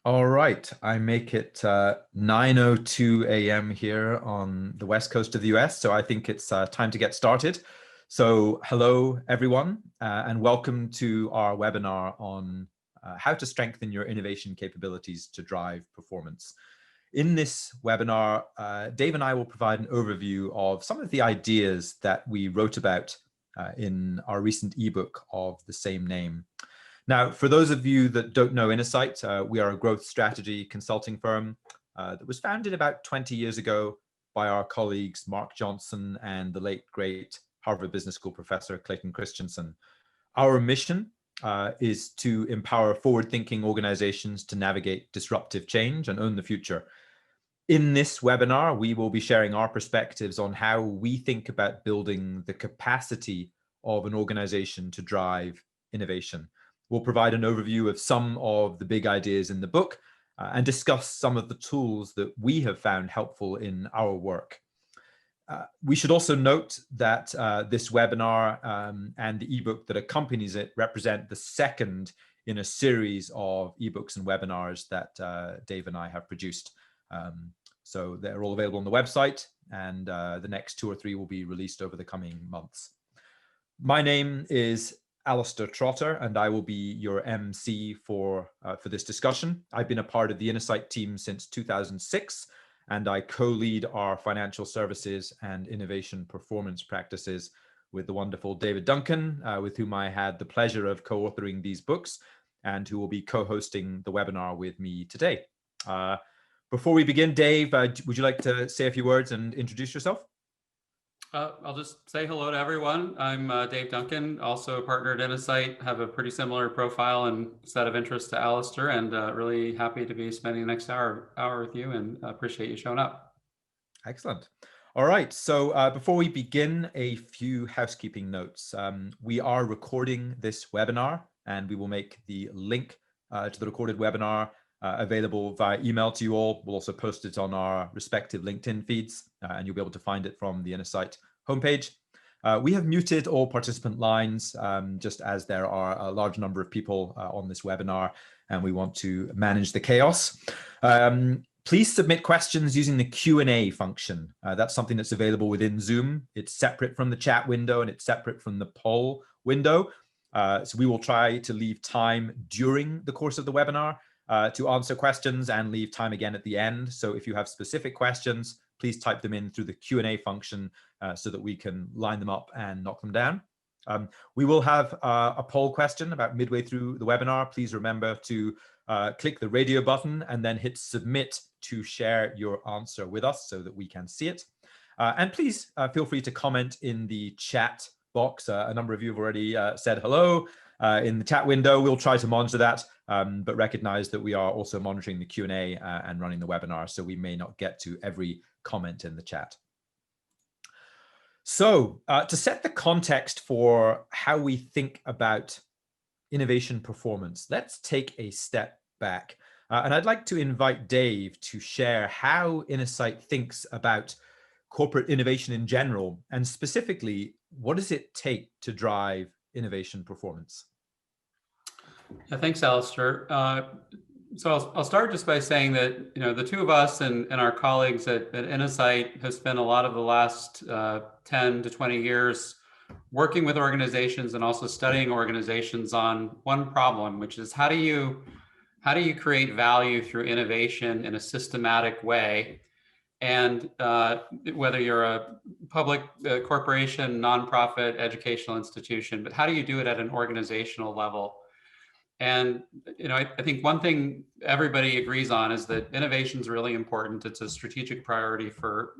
All right, I make it 9:02 a.m. here on the west coast of the US, so I think it's time to get started. So hello, everyone, and welcome to our webinar on how to strengthen your innovation capabilities to drive performance. In this webinar, Dave and I will provide an overview of some of the ideas that we wrote about in our recent ebook of the same name. Now, for those of you that don't know Insight, we are a growth strategy consulting firm that was founded about 20 years ago by our colleagues Mark Johnson and the late great Harvard Business School professor Clayton Christensen. Our mission is to empower forward-thinking organizations to navigate disruptive change and own the future. In this webinar, we will be sharing our perspectives on how we think about building the capacity of an organization to drive innovation. We'll provide an overview of some of the big ideas in the book and discuss some of the tools that we have found helpful in our work. We should also note that this webinar and the ebook that accompanies it represent the second in a series of ebooks and webinars that Dave and I have produced. So they're all available on the website, and the next 2 or 3 will be released over the coming months. My name is Alasdair Trotter, and I will be your MC for this discussion. I've been a part of the Insight team since 2006, and I co-lead our financial services and innovation performance practices with the wonderful David Duncan, with whom I had the pleasure of co-authoring these books, and who will be co-hosting the webinar with me today. Before we begin, Dave, would you like to say a few words and introduce yourself? I'll just say hello to everyone. I'm Dave Duncan, also a partner at Insight, have a pretty similar profile and set of interests to Alasdair, and really happy to be spending the next hour with you, and appreciate you showing up. Excellent. All right, so before we begin, a few housekeeping notes. We are recording this webinar, and we will make the link to the recorded webinar available via email to you all. We'll also post it on our respective LinkedIn feeds, and you'll be able to find it from the Insight homepage. We have muted all participant lines, just as there are a large number of people on this webinar, and we want to manage the chaos. Please submit questions using the Q&A function. That's something that's available within Zoom. It's separate from the chat window, and it's separate from the poll window. So we will try to leave time during the course of the webinar to answer questions and leave time again at the end. So if you have specific questions, please type them in through the Q&A function so that we can line them up and knock them down. We will have a poll question about midway through the webinar. Please remember to click the radio button and then hit submit to share your answer with us so that we can see it. And please feel free to comment in the chat box. A number of you have already said hello in the chat window. We'll try to monitor that, but recognize that we are also monitoring the Q&A and running the webinar, so we may not get to every comment in the chat. So to set the context for how we think about innovation performance, let's take a step back. And I'd like to invite Dave to share how Insight thinks about corporate innovation in general, and specifically, what does it take to drive innovation performance? Yeah, thanks, Alasdair. So I'll start just by saying that the two of us and our colleagues at Insight have spent a lot of the last 10 to 20 years working with organizations and also studying organizations on one problem, which is how do you create value through innovation in a systematic way? And whether you're a public corporation, nonprofit, educational institution, but how do you do it at an organizational level? And I think one thing everybody agrees on is that innovation is really important. It's a strategic priority for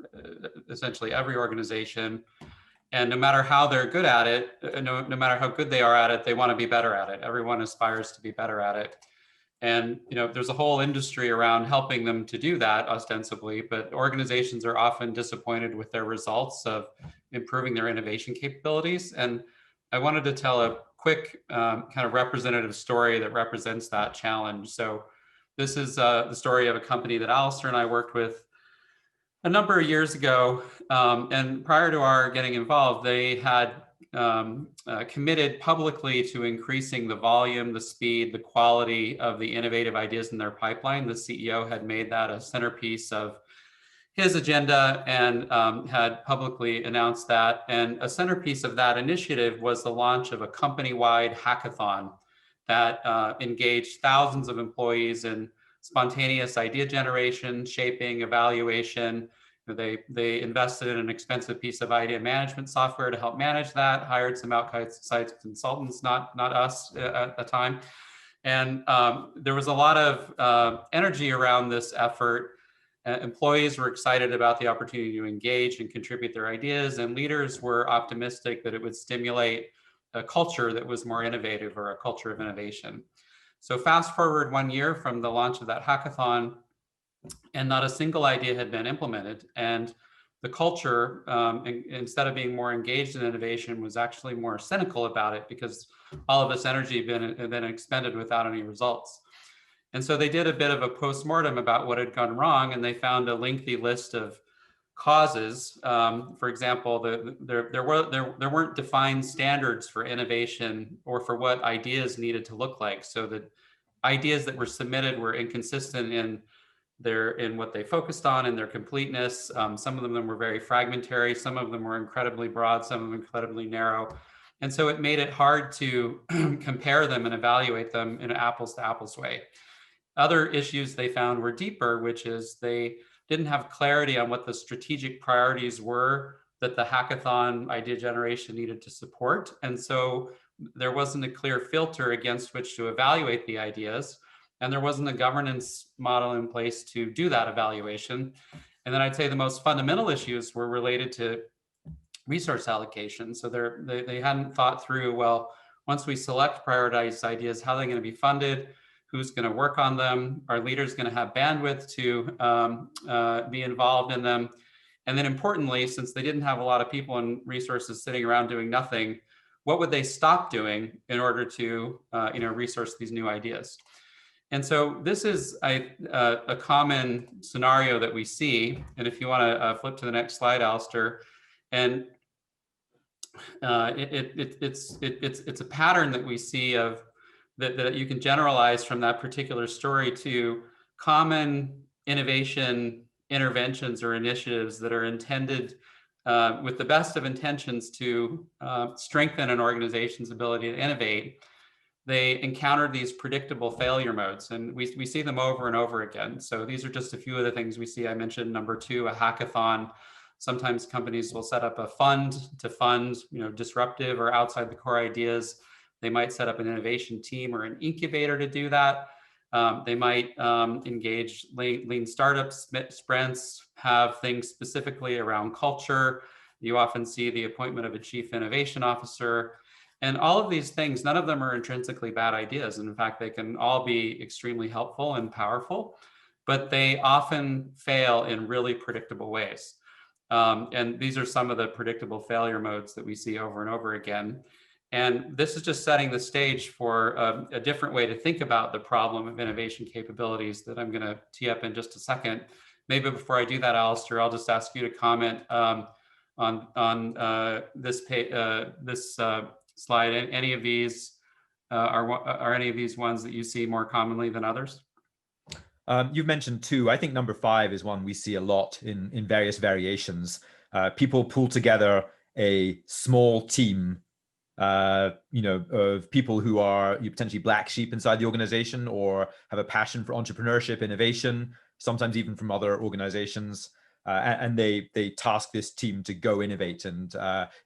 essentially every organization. And no matter how they're good at it, no matter how good they are at it, they want to be better at it. Everyone aspires to be better at it. And there's a whole industry around helping them to do that ostensibly, but organizations are often disappointed with their results of improving their innovation capabilities. And I wanted to tell a quick kind of representative story that represents that challenge. So this is the story of a company that Alasdair and I worked with a number of years ago. And prior to our getting involved, they had committed publicly to increasing the volume, the speed, the quality of the innovative ideas in their pipeline. The CEO had made that a centerpiece of his agenda and had publicly announced that. And a centerpiece of that initiative was the launch of a company-wide hackathon that engaged thousands of employees in spontaneous idea generation, shaping, evaluation. They invested in an expensive piece of idea management software to help manage that, hired some outside consultants, not us at the time. And there was a lot of energy around this effort. Employees were excited about the opportunity to engage and contribute their ideas, and leaders were optimistic that it would stimulate a culture that was more innovative, or a culture of innovation. So fast forward 1 year from the launch of that hackathon, and not a single idea had been implemented. And the culture, instead of being more engaged in innovation, was actually more cynical about it, because all of this energy had been expended without any results. And so they did a bit of a postmortem about what had gone wrong, and they found a lengthy list of causes. For example, there weren't defined standards for innovation or for what ideas needed to look like. So the ideas that were submitted were inconsistent in what they focused on, in their completeness. Some of them were very fragmentary. Some of them were incredibly broad. Some of them incredibly narrow. And so it made it hard to compare them and evaluate them in an apples to apples way. Other issues they found were deeper, which is they didn't have clarity on what the strategic priorities were that the hackathon idea generation needed to support. And so there wasn't a clear filter against which to evaluate the ideas. And there wasn't a governance model in place to do that evaluation. And then I'd say the most fundamental issues were related to resource allocation. So they hadn't thought through, well, once we select prioritized ideas, how are they going to be funded? Who's going to work on them? Are leaders going to have bandwidth to be involved in them? And then importantly, since they didn't have a lot of people and resources sitting around doing nothing, what would they stop doing in order to resource these new ideas? And so this is a common scenario that we see. And if you want to flip to the next slide, Alasdair, and it's a pattern that we see of that you can generalize from that particular story to common innovation interventions or initiatives that are intended with the best of intentions to strengthen an organization's ability to innovate. They encounter these predictable failure modes, and we see them over and over again. So these are just a few of the things we see. I mentioned number 2, a hackathon. Sometimes companies will set up a fund to fund disruptive or outside the core ideas. They might set up an innovation team or an incubator to do that. They might engage lean startup sprints, have things specifically around culture. You often see the appointment of a chief innovation officer. And all of these things, none of them are intrinsically bad ideas. And in fact, they can all be extremely helpful and powerful, but they often fail in really predictable ways. And these are some of the predictable failure modes that we see over and over again. And this is just setting the stage for a different way to think about the problem of innovation capabilities that I'm going to tee up in just a second. Maybe before I do that, Alasdair, I'll just ask you to comment on this slide. Any of these are any of these ones that you see more commonly than others? You've mentioned 2. I think number 5 is one we see a lot in various variations. People pull together a small team of people who are potentially black sheep inside the organization, or have a passion for entrepreneurship, innovation, sometimes even from other organizations. And they task this team to go innovate and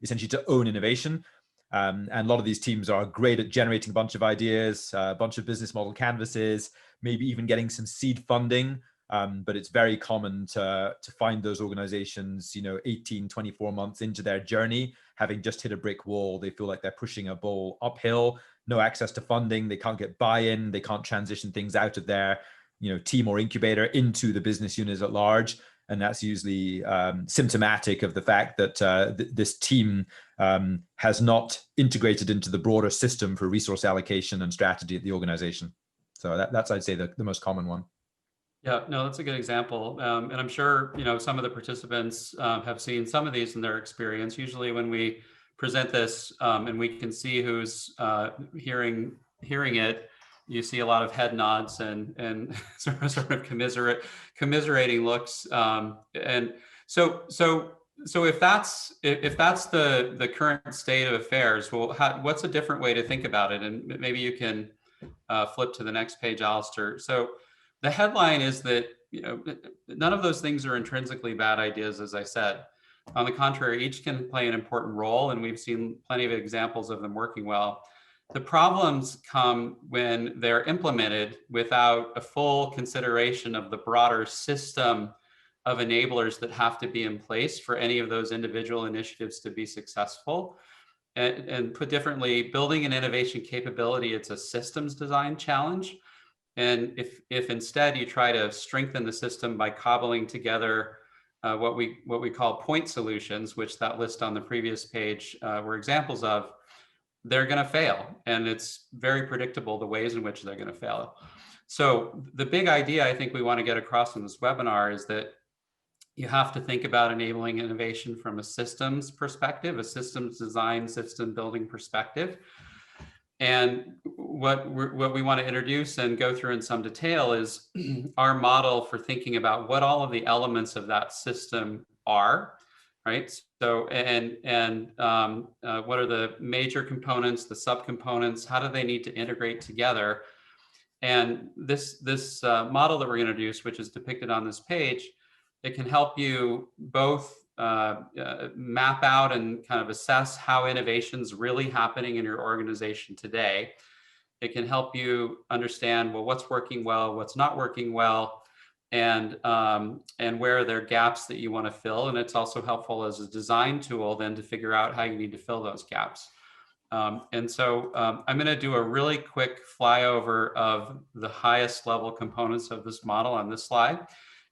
essentially to own innovation. And a lot of these teams are great at generating a bunch of ideas, a bunch of business model canvases, maybe even getting some seed funding. But it's very common to find those organizations, 18, 24 months into their journey, having just hit a brick wall. They feel like they're pushing a ball uphill, no access to funding. They can't get buy-in. They can't transition things out of their, team or incubator into the business units at large. And that's usually symptomatic of the fact that this team has not integrated into the broader system for resource allocation and strategy at the organization. So that's, I'd say, the most common one. Yeah, no, that's a good example. And I'm sure, some of the participants have seen some of these in their experience. Usually when we present this, and we can see who's hearing it. You see a lot of head nods and sort of commiserating looks, and so if that's the current state of affairs, well, what's a different way to think about it? And maybe you can flip to the next page, Alasdair. So the headline is that none of those things are intrinsically bad ideas, as I said. On the contrary, each can play an important role, and we've seen plenty of examples of them working well. The problems come when they're implemented without a full consideration of the broader system of enablers that have to be in place for any of those individual initiatives to be successful. And put differently, building an innovation capability, it's a systems design challenge. And if instead you try to strengthen the system by cobbling together what we call point solutions, which that list on the previous page were examples of, they're going to fail. And it's very predictable the ways in which they're going to fail. So the big idea I think we want to get across in this webinar is that you have to think about enabling innovation from a systems perspective, a systems design, system building perspective. And what we want to introduce and go through in some detail is our model for thinking about what all of the elements of that system are, right? So, what are the major components, the subcomponents, how do they need to integrate together? And this model that we're going to introduce, which is depicted on this page, it can help you both map out and kind of assess how innovation's really happening in your organization today. It can help you understand, well, what's working well, what's not working well, and where are there gaps that you want to fill. And it's also helpful as a design tool then to figure out how you need to fill those gaps. And so I'm going to do a really quick flyover of the highest level components of this model on this slide.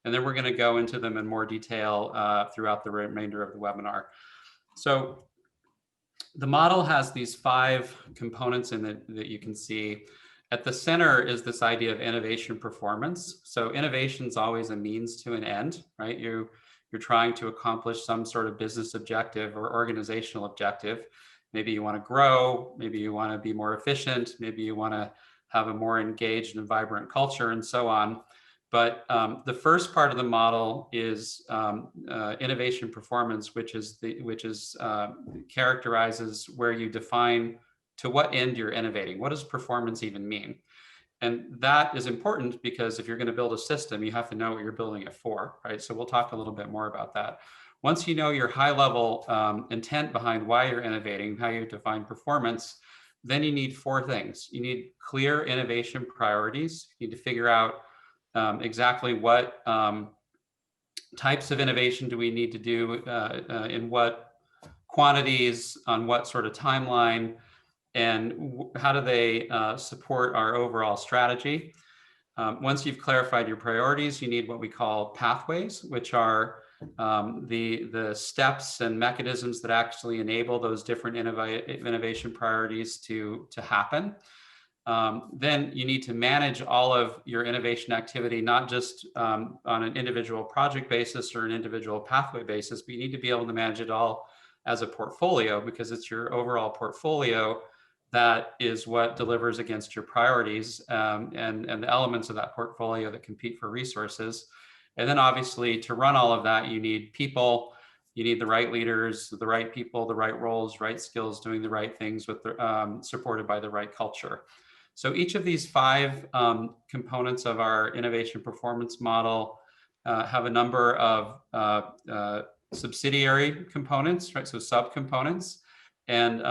And then we're going to go into them in more detail throughout the remainder of the webinar. So the model has these 5 components in it that you can see. At the center is this idea of innovation performance. So innovation is always a means to an end, right? You're trying to accomplish some sort of business objective or organizational objective. Maybe you want to grow, maybe you want to be more efficient, maybe you want to have a more engaged and vibrant culture, and so on. But the first part of the model is innovation performance, which characterizes where you define to what end you're innovating. What does performance even mean? And that is important because if you're going to build a system, you have to know what you're building it for, right? So we'll talk a little bit more about that. Once you know your high-level intent behind why you're innovating, how you define performance, then you need 4 things. You need clear innovation priorities. You need to figure out exactly what types of innovation do we need to do, in what quantities, on what sort of timeline, and how do they support our overall strategy. Once you've clarified your priorities, you need what we call pathways, which are the steps and mechanisms that actually enable those different innovation priorities to happen. Then you need to manage all of your innovation activity, not just on an individual project basis or an individual pathway basis, but you need to be able to manage it all as a portfolio, because it's your overall portfolio that is what delivers against your priorities, and the elements of that portfolio that compete for resources. And then obviously to run all of that, you need people. You need the right leaders, the right people, the right roles, right skills, doing the right things with supported by the right culture. So each of these 5 components of our innovation performance model have a number of subsidiary components, right? So subcomponents. And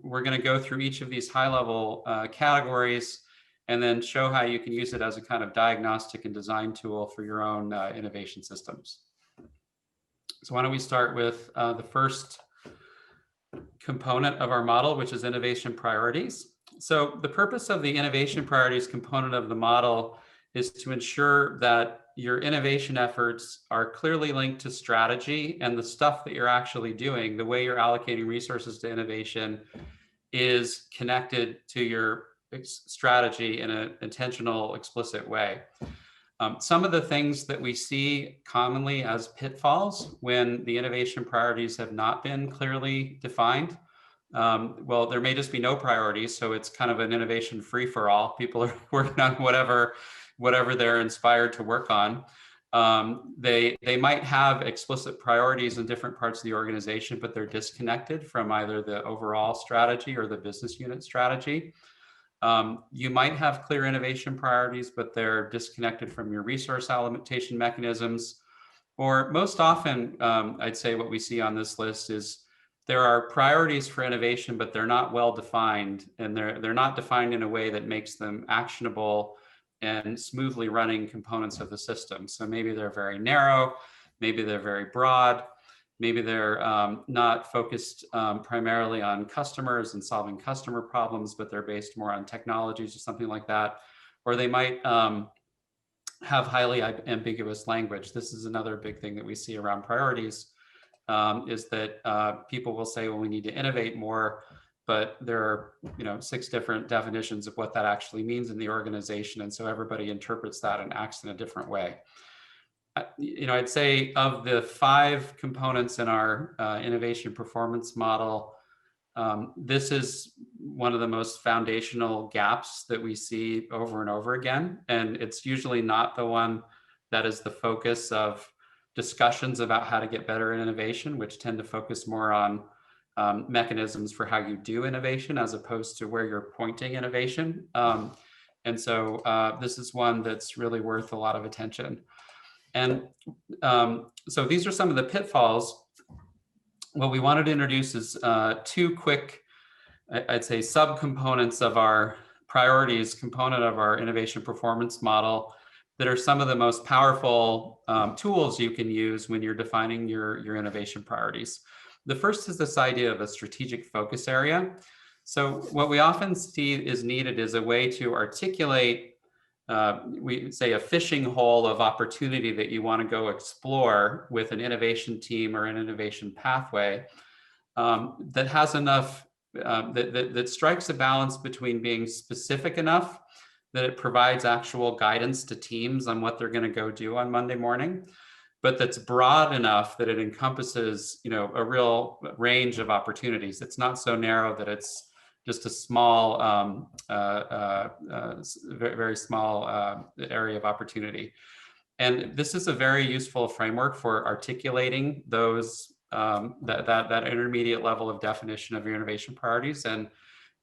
we're going to go through each of these high-level categories and then show how you can use it as a kind of diagnostic and design tool for your own innovation systems. So why don't we start with the first component of our model, which is innovation priorities. So the purpose of the innovation priorities component of the model is to ensure that your innovation efforts are clearly linked to strategy, and the stuff that you're actually doing, the way you're allocating resources to innovation, is connected to your strategy in an intentional, explicit way. Some of the things that we see commonly as pitfalls when the innovation priorities have not been clearly defined Well, there may just be no priorities, so it's kind of an innovation free-for-all. People are working on whatever they're inspired to work on. They might have explicit priorities in different parts of the organization, but they're disconnected from either the overall strategy or the business unit strategy. You might have clear innovation priorities, but they're disconnected from your resource allocation mechanisms. Or most often, I'd say what we see on this list is there are priorities for innovation, but they're not well defined, and they're not defined in a way that makes them actionable and smoothly running components of the system. So maybe they're very narrow, maybe they're very broad, maybe they're not focused primarily on customers and solving customer problems, but they're based more on technologies or something like that. Or they might have highly ambiguous language. This is another big thing that we see around priorities, is that people will say, well, we need to innovate more, but there are 6 different definitions of what that actually means in the organization. And so everybody interprets that and acts in a different way. I'd say of the 5 components in our innovation performance model, this is one of the most foundational gaps that we see over and over again. And it's usually not the one that is the focus of discussions about how to get better in innovation, which tend to focus more on mechanisms for how you do innovation as opposed to where you're pointing innovation. And so this is one that's really worth a lot of attention. And so these are some of the pitfalls. What we wanted to introduce is 2 quick, I'd say, subcomponents of our priorities component of our innovation performance model that are some of the most powerful tools you can use when you're defining your innovation priorities. The first is this idea of a strategic focus area. So what we often see is needed is a way to articulate, we say, a fishing hole of opportunity that you want to go explore with an innovation team or an innovation pathway that has enough, that strikes a balance between being specific enough that it provides actual guidance to teams on what they're going to go do on Monday morning, but that's broad enough that it encompasses, a real range of opportunities. It's not so narrow that it's just a small, very small area of opportunity. And this is a very useful framework for articulating those, that intermediate level of definition of your innovation priorities. And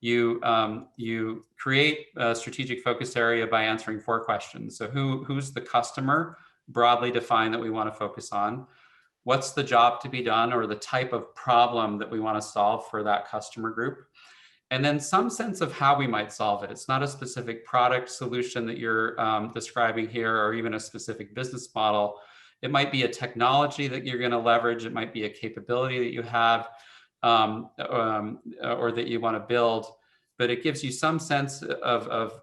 you create a strategic focus area by answering 4 questions. So who's the customer, broadly defined, that we want to focus on? What's the job to be done, or the type of problem that we want to solve for that customer group? And then some sense of how we might solve it. It's not a specific product solution that you're describing here, or even a specific business model. It might be a technology that you're going to leverage. It might be a capability that you have, or that you want to build. But it gives you some sense of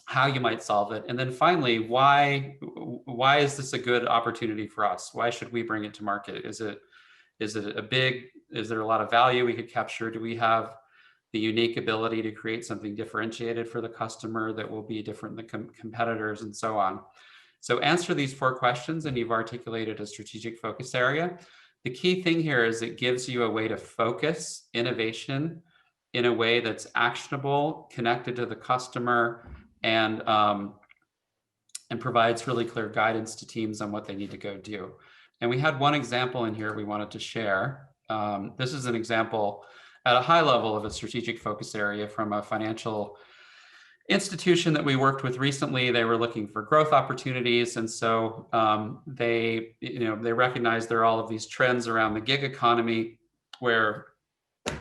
how you might solve it. And then finally, why is this a good opportunity for us? Why should we bring it to market? Is there a lot of value we could capture? Do we have the unique ability to create something differentiated for the customer that will be different than competitors, and so on? So answer these 4 questions and you've articulated a strategic focus area. The key thing here is it gives you a way to focus innovation in a way that's actionable, connected to the customer, and provides really clear guidance to teams on what they need to go do. And we had one example in here we wanted to share. This is an example at a high level of a strategic focus area from a financial institution that we worked with recently. They were looking for growth opportunities. And so they recognize there are all of these trends around the gig economy, where a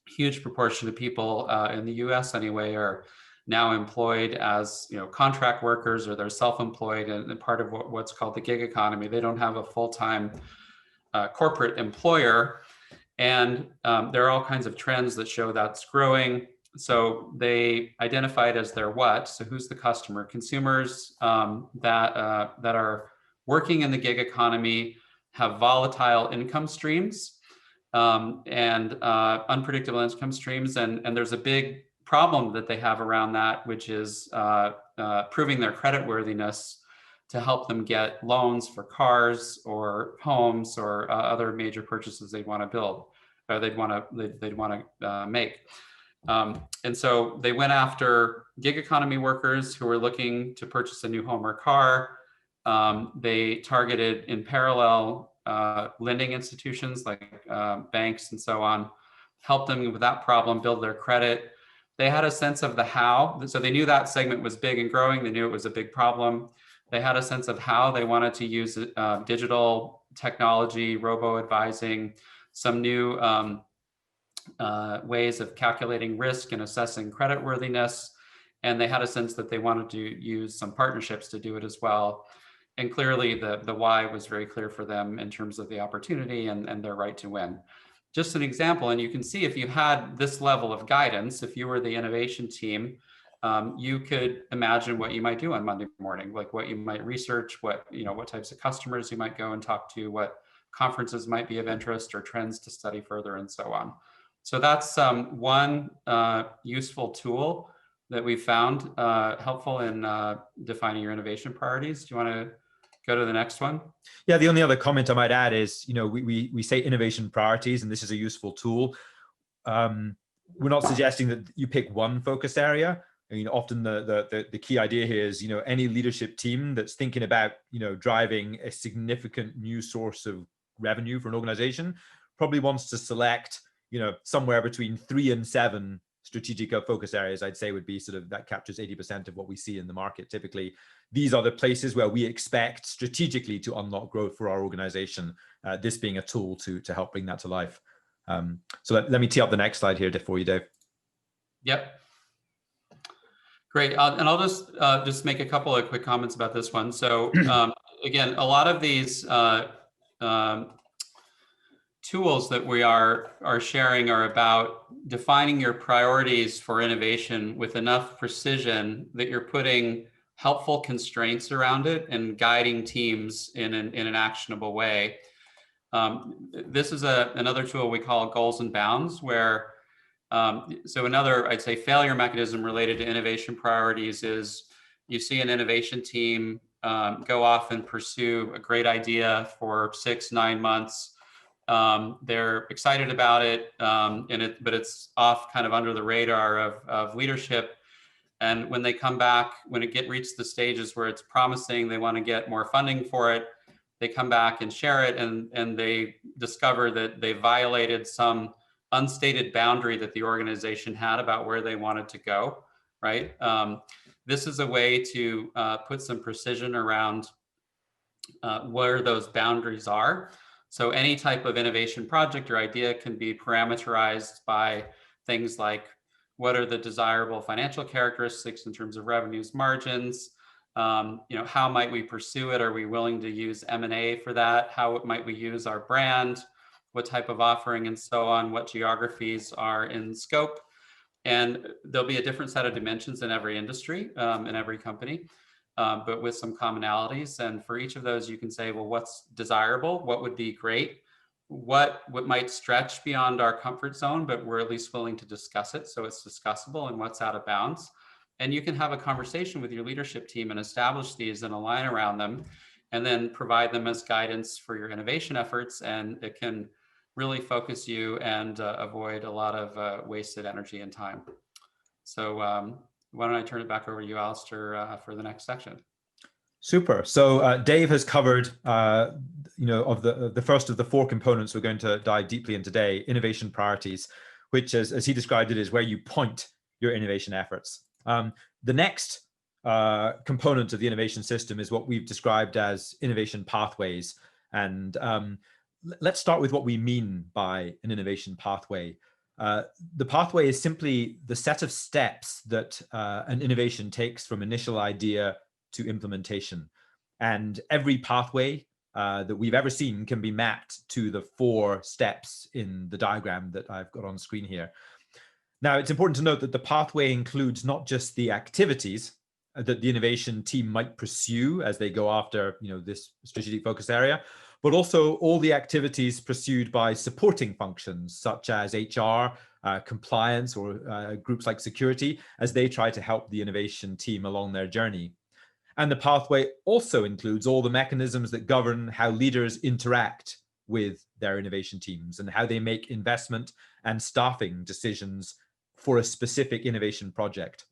huge proportion of people in the US anyway are now employed as contract workers, or they're self-employed and part of what's called the gig economy. They don't have a full-time corporate employer. And there are all kinds of trends that show that's growing. So they identified as their what. So who's the customer? Consumers that are working in the gig economy, have volatile income streams and unpredictable income streams. And there's a big problem that they have around that, which is proving their creditworthiness to help them get loans for cars or homes or other major purchases they want to build. to make. And so they went after gig economy workers who were looking to purchase a new home or car. They targeted in parallel lending institutions like banks and so on, helped them with that problem, build their credit. They had a sense of the how. So they knew that segment was big and growing. They knew it was a big problem. They had a sense of how they wanted to use digital technology, robo-advising, some new ways of calculating risk and assessing creditworthiness. And they had a sense that they wanted to use some partnerships to do it as well. And clearly the why was very clear for them in terms of the opportunity and their right to win. Just an example, and you can see if you had this level of guidance, if you were the innovation team, you could imagine what you might do on Monday morning, like what you might research, what types of customers you might go and talk to, what conferences might be of interest or trends to study further and so on. So that's one useful tool that we found helpful in defining your innovation priorities. Do you want to go to the next one? Yeah, the only other comment I might add is, we say innovation priorities, and this is a useful tool. We're not suggesting that you pick one focus area. Often the key idea here is, any leadership team that's thinking about, driving a significant new source of revenue for an organization probably wants to select, somewhere between 3 and 7 strategic focus areas. I'd say would be sort of, that captures 80% of what we see in the market. Typically, these are the places where we expect strategically to unlock growth for our organization, this being a tool to help bring that to life. So let me tee up the next slide here for you, Dave. Yep. Great. And I'll just make a couple of quick comments about this one. So again, a lot of these tools that we are sharing are about defining your priorities for innovation with enough precision that you're putting helpful constraints around it and guiding teams in an actionable way. This is another tool we call goals and bounds, where so another, I'd say, failure mechanism related to innovation priorities is you see an innovation team go off and pursue a great idea for 6-9 months. They're excited about it, but it's off kind of under the radar of leadership. And when they come back, when it reaches the stages where it's promising, they want to get more funding for it, they come back and share it, and they discover that they violated some unstated boundary that the organization had about where they wanted to go, right? This is a way to put some precision around where those boundaries are. So any type of innovation project or idea can be parameterized by things like, what are the desirable financial characteristics in terms of revenues, margins? How might we pursue it? Are we willing to use M&A for that? How might we use our brand? What type of offering and so on? What geographies are in scope? And there'll be a different set of dimensions in every industry, in every company, but with some commonalities. And for each of those, you can say, well, what's desirable? What would be great? What might stretch beyond our comfort zone, but we're at least willing to discuss it, so it's discussable, and what's out of bounds. And you can have a conversation with your leadership team and establish these and align around them, and then provide them as guidance for your innovation efforts. And it can really focus you and avoid a lot of wasted energy and time. So why don't I turn it back over to you, Alasdair, for the next section. Super. So Dave has covered, of the first of the 4 components we're going to dive deeply in today, innovation priorities, which, as he described it, is where you point your innovation efforts. The next component of the innovation system is what we've described as innovation pathways. And let's start with what we mean by an innovation pathway. The pathway is simply the set of steps that an innovation takes from initial idea to implementation. And every pathway that we've ever seen can be mapped to the 4 steps in the diagram that I've got on screen here. Now, it's important to note that the pathway includes not just the activities that the innovation team might pursue as they go after this strategic focus area, but also all the activities pursued by supporting functions such as HR, compliance, or groups like security, as they try to help the innovation team along their journey. And the pathway also includes all the mechanisms that govern how leaders interact with their innovation teams and how they make investment and staffing decisions for a specific innovation project.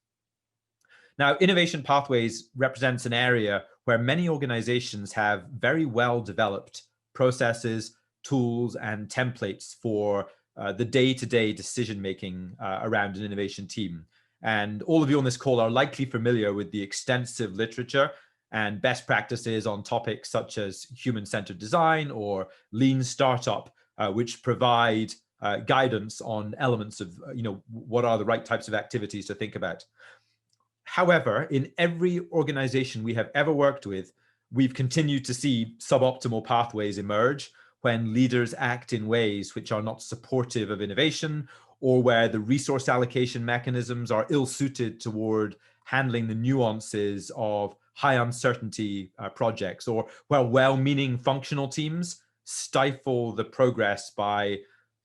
Now, innovation pathways represents an area where many organizations have very well developed processes, tools, and templates for the day-to-day decision-making around an innovation team. And all of you on this call are likely familiar with the extensive literature and best practices on topics such as human-centered design or lean startup, which provide guidance on elements of, what are the right types of activities to think about. However, in every organization we have ever worked with, we've continued to see suboptimal pathways emerge when leaders act in ways which are not supportive of innovation, or where the resource allocation mechanisms are ill-suited toward handling the nuances of high uncertainty projects, or where well-meaning functional teams stifle the progress by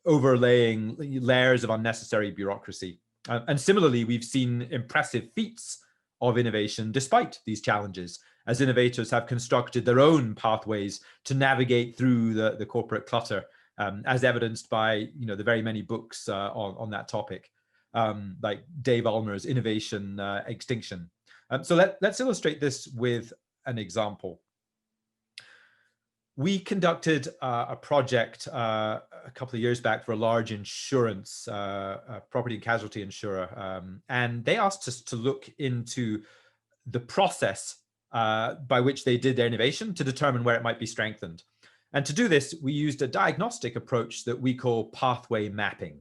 overlaying layers of unnecessary bureaucracy. And similarly, we've seen impressive feats of innovation despite these challenges, as innovators have constructed their own pathways to navigate through the corporate clutter, as evidenced by the very many books on that topic, like Dave Ulmer's Innovation Extinction. So let's illustrate this with an example. We conducted a project a couple of years back for a large insurance, property and casualty insurer, and they asked us to look into the process by which they did their innovation to determine where it might be strengthened. And to do this, we used a diagnostic approach that we call pathway mapping.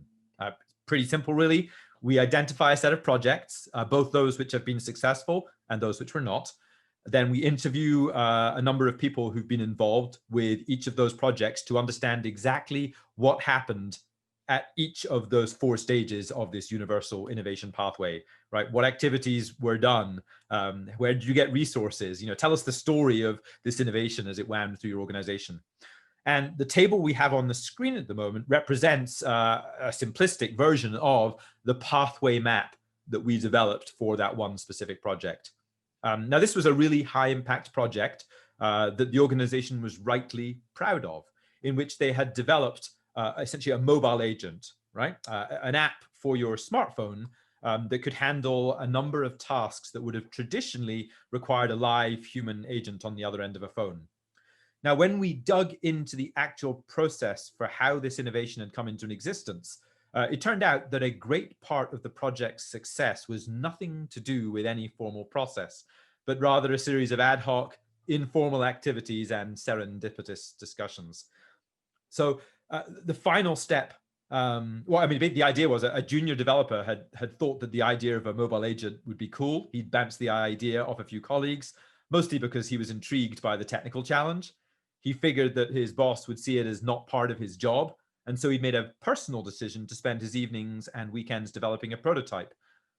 Pretty simple, really. We identify a set of projects, both those which have been successful and those which were not. Then we interview a number of people who've been involved with each of those projects to understand exactly what happened at each of those 4 stages of this universal innovation pathway, right? What activities were done? Where did you get resources? Tell us the story of this innovation as it wound through your organization. And the table we have on the screen at the moment represents a simplistic version of the pathway map that we developed for that one specific project. Now, this was a really high impact project that the organization was rightly proud of, in which they had developed essentially a mobile agent, right? An app for your smartphone that could handle a number of tasks that would have traditionally required a live human agent on the other end of a phone. Now, when we dug into the actual process for how this innovation had come into existence, it turned out that a great part of the project's success was nothing to do with any formal process, but rather a series of ad hoc, informal activities and serendipitous discussions. So the final step, the idea was a junior developer had thought that the idea of a mobile agent would be cool. He'd bounced the idea off a few colleagues, mostly because he was intrigued by the technical challenge. He figured that his boss would see it as not part of his job, and so he made a personal decision to spend his evenings and weekends developing a prototype.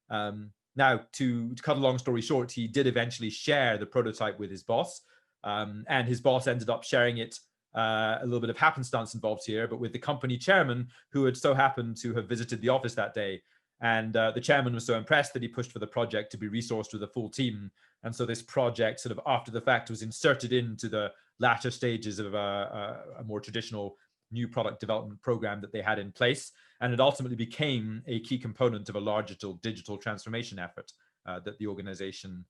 Now, to cut a long story short, he did eventually share the prototype with his boss, and his boss ended up sharing it, a little bit of happenstance involved here, but with the company chairman, who had so happened to have visited the office that day. And the chairman was so impressed that he pushed for the project to be resourced with a full team. And so this project, sort of after the fact, was inserted into the latter stages of a more traditional new product development program that they had in place. And it ultimately became a key component of a larger digital transformation effort that the organization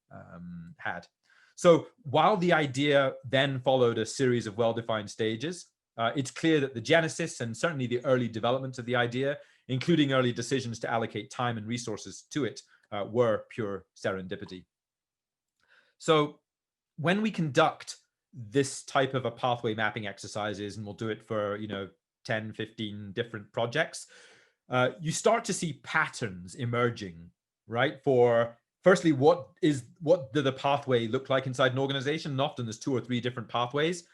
had. So while the idea then followed a series of well-defined stages, it's clear that the genesis and certainly the early development of the idea, including early decisions to allocate time and resources to it, were pure serendipity. So when we conduct this type of a pathway mapping exercises, and we'll do it for 10, 15 different projects, you start to see patterns emerging, right? For firstly, what do the pathway look like inside an organization? And often there's 2 or 3 different pathways.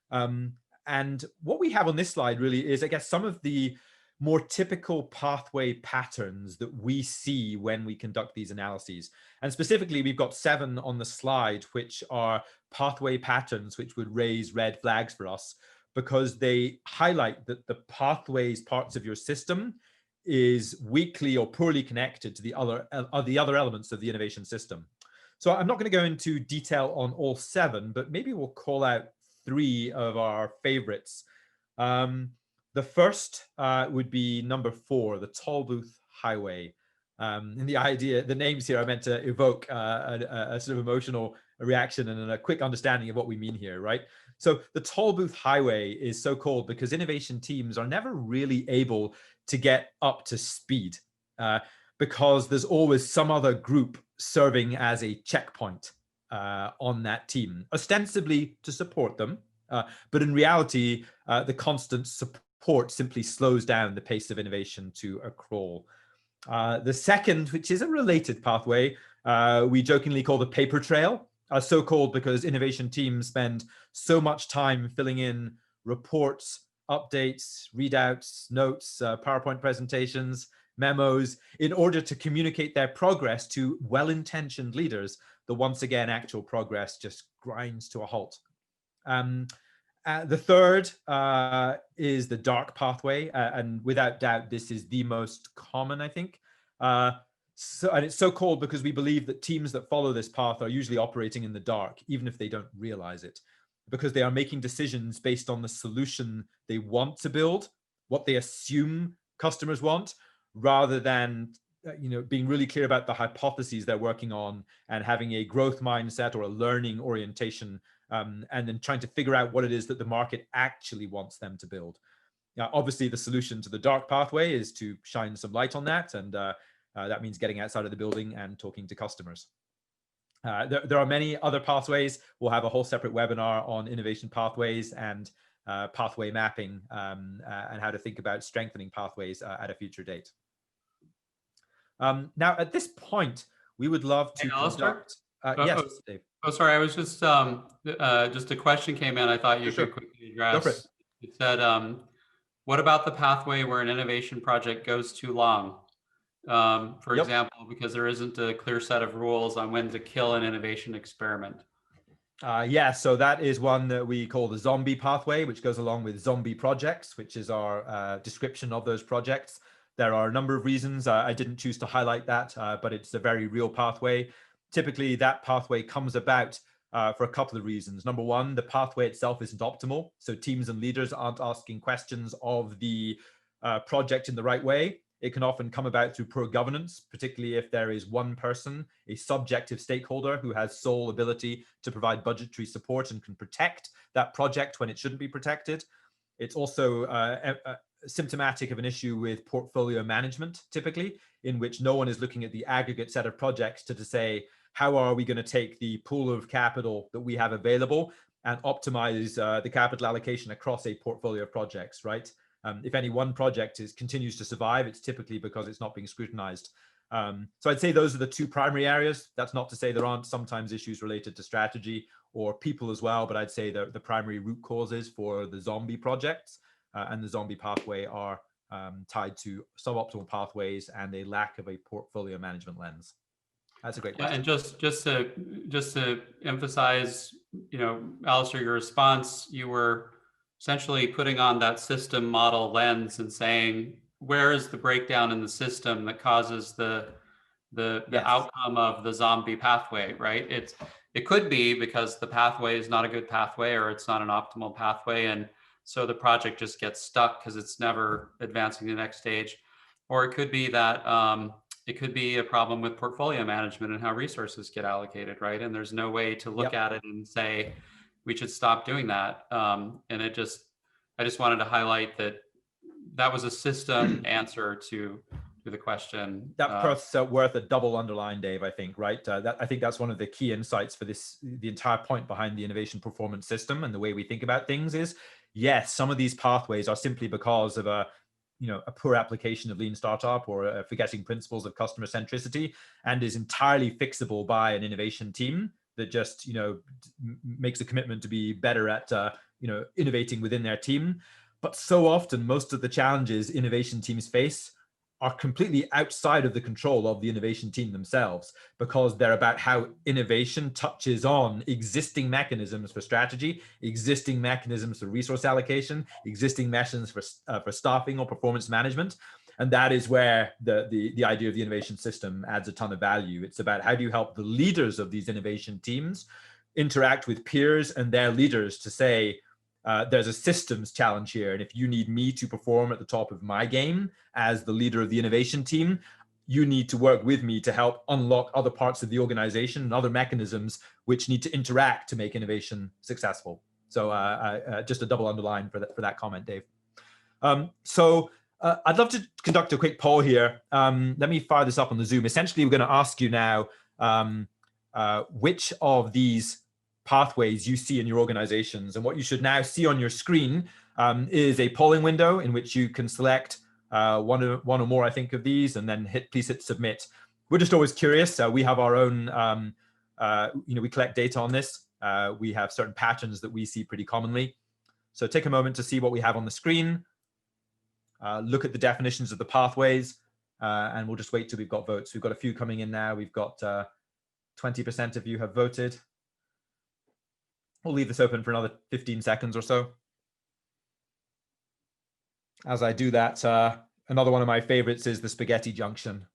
And what we have on this slide really is, I guess, some of the more typical pathway patterns that we see when we conduct these analyses. And specifically, we've got 7 on the slide, which are pathway patterns which would raise red flags for us, because they highlight that the pathways parts of your system is weakly or poorly connected to the other elements of the innovation system. So I'm not going to go into detail on all 7, but maybe we'll call out 3 of our favorites. The first would be number 4, the Tollbooth Highway. And the names here are meant to evoke a sort of emotional reaction and a quick understanding of what we mean here, right? So the Tollbooth Highway is so called because innovation teams are never really able to get up to speed because there's always some other group serving as a checkpoint on that team, ostensibly to support them. But in reality, the constant support simply slows down the pace of innovation to a crawl. The second, which is a related pathway, we jokingly call the paper trail, so called because innovation teams spend so much time filling in reports, updates, readouts, notes, PowerPoint presentations, memos, in order to communicate their progress to well-intentioned leaders. The once again, actual progress just grinds to a halt. The third is the dark pathway, and without doubt, this is the most common, I think. And it's so called because we believe that teams that follow this path are usually operating in the dark, even if they don't realize it, because they are making decisions based on the solution they want to build, what they assume customers want, rather than being really clear about the hypotheses they're working on and having a growth mindset or a learning orientation, and then trying to figure out what it is that the market actually wants them to build. Now, obviously, the solution to the dark pathway is to shine some light on that, and that means getting outside of the building and talking to customers. There are many other pathways. We'll have a whole separate webinar on innovation pathways and pathway mapping, and how to think about strengthening pathways at a future date. Now, at this point, we would love to conduct. Yes, Dave. Oh, sorry. I was just a question came in. I thought you could quickly address. Go for it. It said, what about the pathway where an innovation project goes too long? For example, because there isn't a clear set of rules on when to kill an innovation experiment. Yeah, so that is one that we call the zombie pathway, which goes along with zombie projects, which is our description of those projects. There are a number of reasons. I didn't choose to highlight that, but it's a very real pathway. Typically, that pathway comes about for a couple of reasons. Number one, the pathway itself isn't optimal. So teams and leaders aren't asking questions of the project in the right way. It can often come about through poor governance, particularly if there is one person, a subjective stakeholder who has sole ability to provide budgetary support and can protect that project when it shouldn't be protected. It's also symptomatic of an issue with portfolio management, typically, in which no one is looking at the aggregate set of projects to say, how are we going to take the pool of capital that we have available and optimize the capital allocation across a portfolio of projects, right? If any one project continues to survive, it's typically because it's not being scrutinized. So I'd say those are the two primary areas. That's not to say there aren't sometimes issues related to strategy or people as well, but I'd say the primary root causes for the zombie projects and the zombie pathway are tied to suboptimal pathways and a lack of a portfolio management lens. That's a great question. And just to emphasize, Alasdair, your response, you were essentially putting on that system model lens and saying, where is the breakdown in the system that causes the outcome of the zombie pathway, right? It could be because the pathway is not a good pathway or it's not an optimal pathway, and so the project just gets stuck because it's never advancing to the next stage. Or it could be that it could be a problem with portfolio management and how resources get allocated, right? And there's no way to look at it and say, we should stop doing that. And I just wanted to highlight that was a system answer to the question. That's worth a double underline, Dave, I think, right? I think that's one of the key insights for the entire point behind the innovation performance system and the way we think about things is, yes, some of these pathways are simply because of a poor application of lean startup or forgetting principles of customer centricity, and is entirely fixable by an innovation team that just makes a commitment to be better at innovating within their team. But so often, most of the challenges innovation teams face are completely outside of the control of the innovation team themselves, because they're about how innovation touches on existing mechanisms for strategy, existing mechanisms for resource allocation, existing mechanisms for staffing or performance management. And that is where the idea of the innovation system adds a ton of value. It's about how do you help the leaders of these innovation teams interact with peers and their leaders to say, there's a systems challenge here. And if you need me to perform at the top of my game as the leader of the innovation team, you need to work with me to help unlock other parts of the organization and other mechanisms which need to interact to make innovation successful. So just a double underline for that comment, Dave. I'd love to conduct a quick poll here. Let me fire this up on the Zoom. Essentially, we're going to ask you now which of these pathways you see in your organizations. And what you should now see on your screen is a polling window in which you can select one or more, I think, of these, and then please hit submit. We're just always curious. We have our own, we collect data on this. We have certain patterns that we see pretty commonly. So take a moment to see what we have on the screen. Look at the definitions of the pathways, and we'll just wait till we've got votes. We've got a few coming in now. We've got 20% of you have voted. We'll leave this open for another 15 seconds or so. As I do that, another one of my favorites is the spaghetti junction.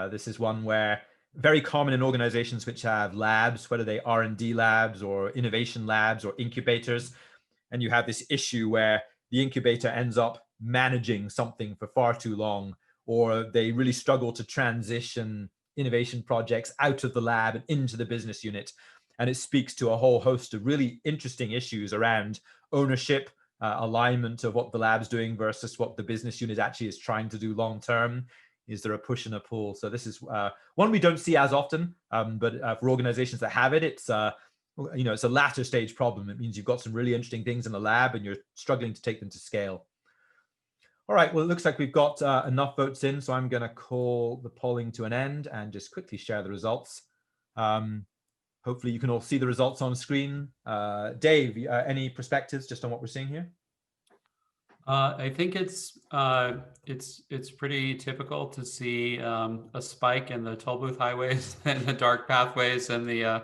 This is one where very common in organizations which have labs, whether they R&D labs or innovation labs or incubators, and you have this issue where the incubator ends up managing something for far too long, or they really struggle to transition innovation projects out of the lab and into the business unit. And it speaks to a whole host of really interesting issues around ownership, alignment of what the lab's doing versus what the business unit actually is trying to do long term. Is there a push and a pull? So this is one we don't see as often, but for organizations that have it, it's it's a latter stage problem. It means you've got some really interesting things in the lab and you're struggling to take them to scale. All right, well, it looks like we've got enough votes in, so I'm going to call the polling to an end and just quickly share the results. Hopefully you can all see the results on screen. Dave, any perspectives just on what we're seeing here? I think it's pretty typical to see a spike in the toll booth highways and the dark pathways and the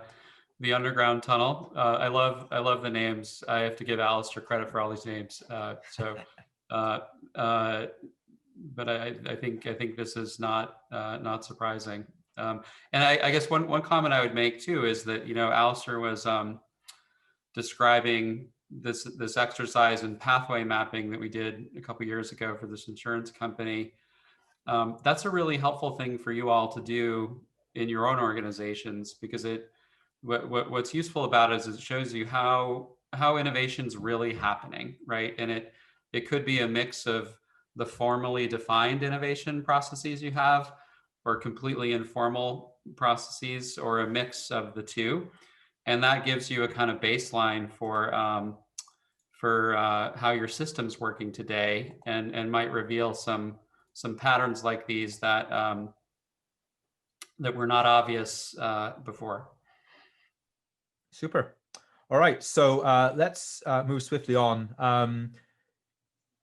underground tunnel. I love the names. I have to give Alasdair credit for all these names. But I think this is not surprising. And I guess one comment I would make too is that Alasdair was describing this exercise in pathway mapping that we did a couple years ago for this insurance company. That's a really helpful thing for you all to do in your own organizations, because what's useful about it is it shows you how innovation's really happening, right? And it could be a mix of the formally defined innovation processes you have, or completely informal processes, or a mix of the two. And that gives you a kind of baseline for how your system's working today, and might reveal some patterns like these that were not obvious before. Super. All right, so let's move swiftly on.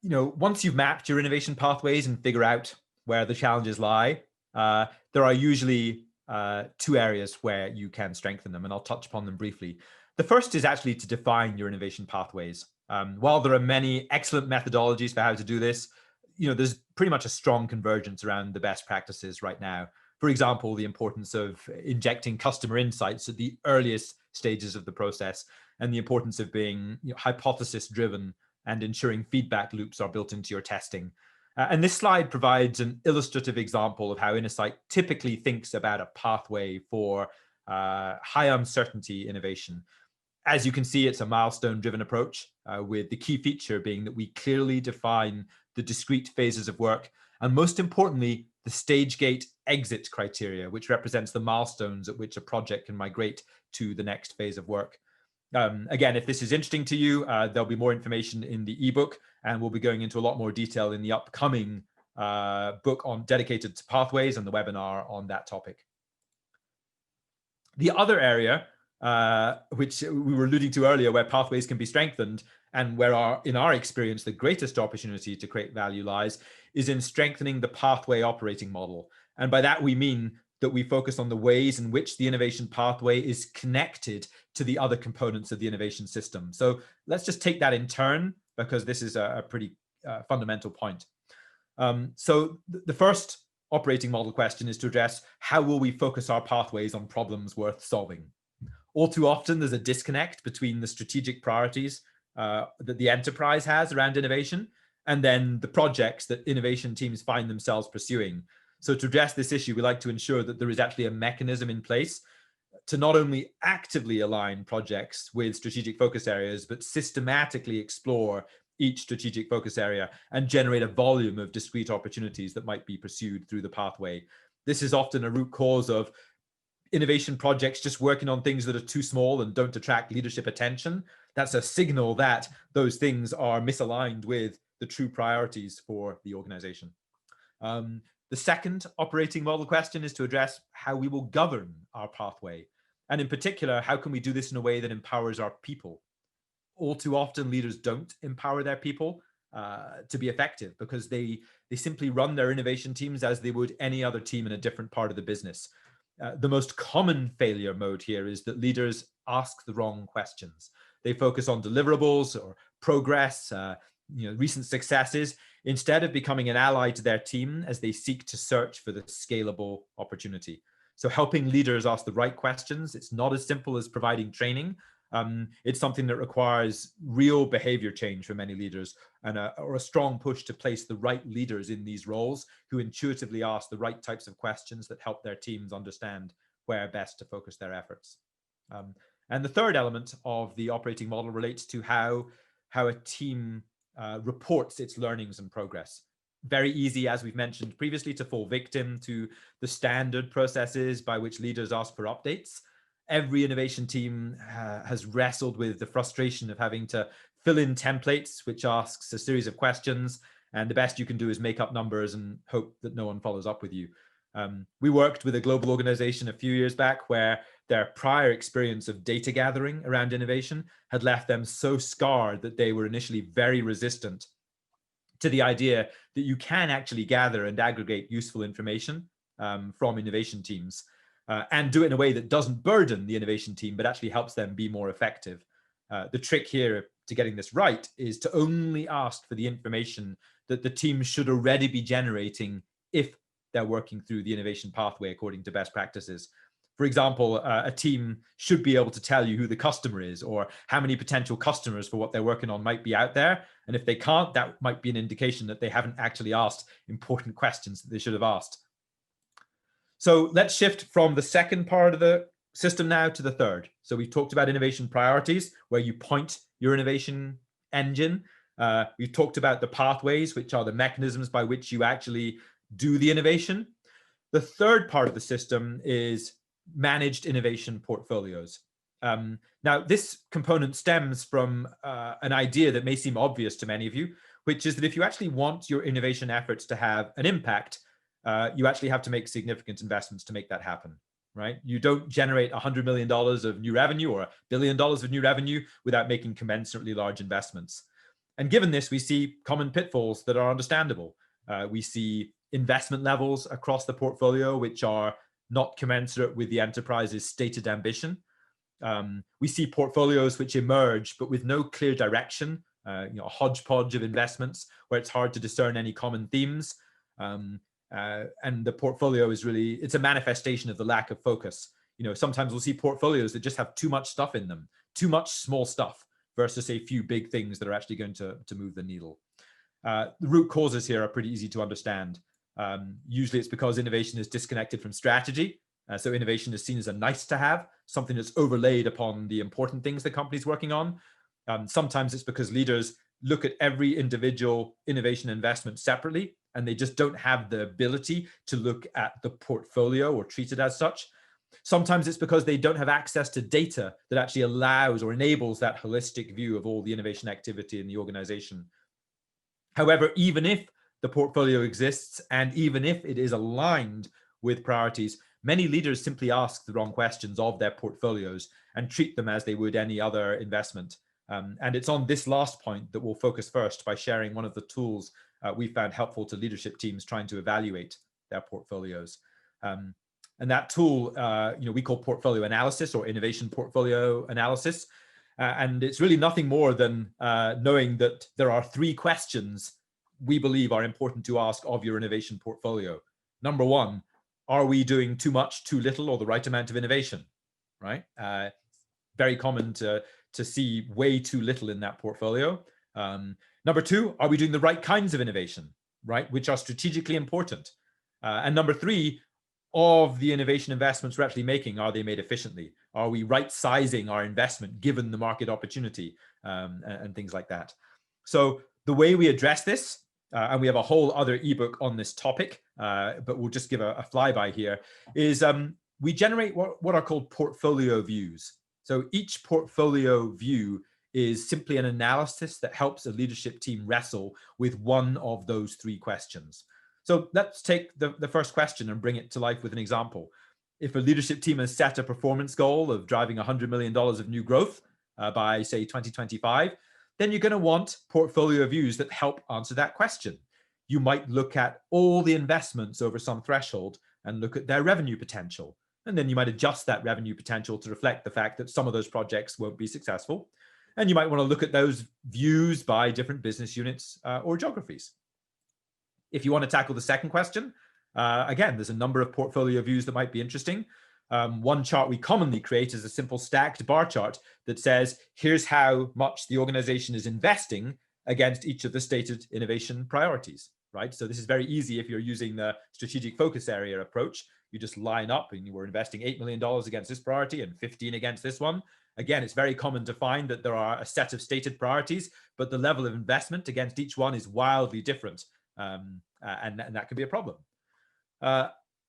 Once you've mapped your innovation pathways and figure out where the challenges lie, there are usually two areas where you can strengthen them, and I'll touch upon them briefly. The first is actually to define your innovation pathways. While there are many excellent methodologies for how to do this, there's pretty much a strong convergence around the best practices right now. For example, the importance of injecting customer insights at the earliest stages of the process, and the importance of being hypothesis-driven and ensuring feedback loops are built into your testing. And this slide provides an illustrative example of how Innosight typically thinks about a pathway for high uncertainty innovation. As you can see, it's a milestone-driven approach, with the key feature being that we clearly define the discrete phases of work, and most importantly, the stage gate exit criteria, which represents the milestones at which a project can migrate to the next phase of work. Again, if this is interesting to you, there'll be more information in the ebook, and we'll be going into a lot more detail in the upcoming book dedicated to pathways and the webinar on that topic. The other area, which we were alluding to earlier, where pathways can be strengthened, and where in our experience, the greatest opportunity to create value lies, is in strengthening the pathway operating model. And by that, we mean that we focus on the ways in which the innovation pathway is connected to the other components of the innovation system. So let's just take that in turn, because this is a pretty fundamental point. So the first operating model question is to address, how will we focus our pathways on problems worth solving? All too often, there's a disconnect between the strategic priorities that the enterprise has around innovation, and then the projects that innovation teams find themselves pursuing. So to address this issue, we like to ensure that there is actually a mechanism in place to not only actively align projects with strategic focus areas, but systematically explore each strategic focus area and generate a volume of discrete opportunities that might be pursued through the pathway. This is often a root cause of innovation projects just working on things that are too small and don't attract leadership attention. That's a signal that those things are misaligned with the true priorities for the organization. The second operating model question is to address how we will govern our pathway. And in particular, how can we do this in a way that empowers our people? All too often, leaders don't empower their people to be effective because they simply run their innovation teams as they would any other team in a different part of the business. The most common failure mode here is that leaders ask the wrong questions. They focus on deliverables or progress, recent successes, instead of becoming an ally to their team as they seek to search for the scalable opportunity. So helping leaders ask the right questions, it's not as simple as providing training. It's something that requires real behavior change for many leaders or a strong push to place the right leaders in these roles who intuitively ask the right types of questions that help their teams understand where best to focus their efforts. And the third element of the operating model relates to how a team reports its learnings and progress. Very easy, as we've mentioned previously, to fall victim to the standard processes by which leaders ask for updates. Every innovation team has wrestled with the frustration of having to fill in templates, which asks a series of questions, and the best you can do is make up numbers and hope that no one follows up with you. We worked with a global organization a few years back where their prior experience of data gathering around innovation had left them so scarred that they were initially very resistant to the idea that you can actually gather and aggregate useful information from innovation teams and do it in a way that doesn't burden the innovation team, but actually helps them be more effective. The trick here to getting this right is to only ask for the information that the team should already be generating if they're working through the innovation pathway according to best practices. For example, a team should be able to tell you who the customer is or how many potential customers for what they're working on might be out there. And if they can't, that might be an indication that they haven't actually asked important questions that they should have asked. So let's shift from the second part of the system now to the third. So we've talked about innovation priorities, where you point your innovation engine. We've talked about the pathways, which are the mechanisms by which you actually do the innovation. The third part of the system is managed innovation portfolios. Now, this component stems from an idea that may seem obvious to many of you, which is that if you actually want your innovation efforts to have an impact, you actually have to make significant investments to make that happen, right? You don't generate $100 million of new revenue or $1 billion of new revenue without making commensurately large investments. And given this, we see common pitfalls that are understandable. We see investment levels across the portfolio, which are not commensurate with the enterprise's stated ambition. We see portfolios which emerge, but with no clear direction, a hodgepodge of investments where it's hard to discern any common themes. And the portfolio is really, it's a manifestation of the lack of focus. Sometimes we'll see portfolios that just have too much stuff in them, too much small stuff versus a few big things that are actually going to move the needle. The root causes here are pretty easy to understand. Usually it's because innovation is disconnected from strategy. So innovation is seen as a nice to have, something that's overlaid upon the important things the company's working on. Sometimes it's because leaders look at every individual innovation investment separately, and they just don't have the ability to look at the portfolio or treat it as such. Sometimes it's because they don't have access to data that actually allows or enables that holistic view of all the innovation activity in the organization. However, even if the portfolio exists and even if it is aligned with priorities, many leaders simply ask the wrong questions of their portfolios and treat them as they would any other investment. And it's on this last point that we'll focus first by sharing one of the tools we found helpful to leadership teams trying to evaluate their portfolios. And that tool, we call portfolio analysis or innovation portfolio analysis. And it's really nothing more than knowing that there are three questions we believe are important to ask of your innovation portfolio. Number one, are we doing too much, too little, or the right amount of innovation, right? very common to see way too little in that portfolio. Number two, are we doing the right kinds of innovation, right, which are strategically important? And number three, of the innovation investments we're actually making, are they made efficiently? Are we right sizing our investment given the market opportunity, and things like that? So the way we address this, and we have a whole other ebook on this topic, but we'll just give a flyby here, is we generate what are called portfolio views. So each portfolio view is simply an analysis that helps a leadership team wrestle with one of those three questions. So let's take the first question and bring it to life with an example. If a leadership team has set a performance goal of driving $100 million of new growth by, say, 2025, then you're going to want portfolio views that help answer that question. You might look at all the investments over some threshold and look at their revenue potential. And then you might adjust that revenue potential to reflect the fact that some of those projects won't be successful. And you might want to look at those views by different business units or geographies. If you want to tackle the second question, again, there's a number of portfolio views that might be interesting. One chart we commonly create is a simple stacked bar chart that says, here's how much the organization is investing against each of the stated innovation priorities, right? So this is very easy if you're using the strategic focus area approach. You just line up and you were investing $8 million against this priority and 15 against this one. Again, it's very common to find that there are a set of stated priorities, but the level of investment against each one is wildly different. And that could be a problem.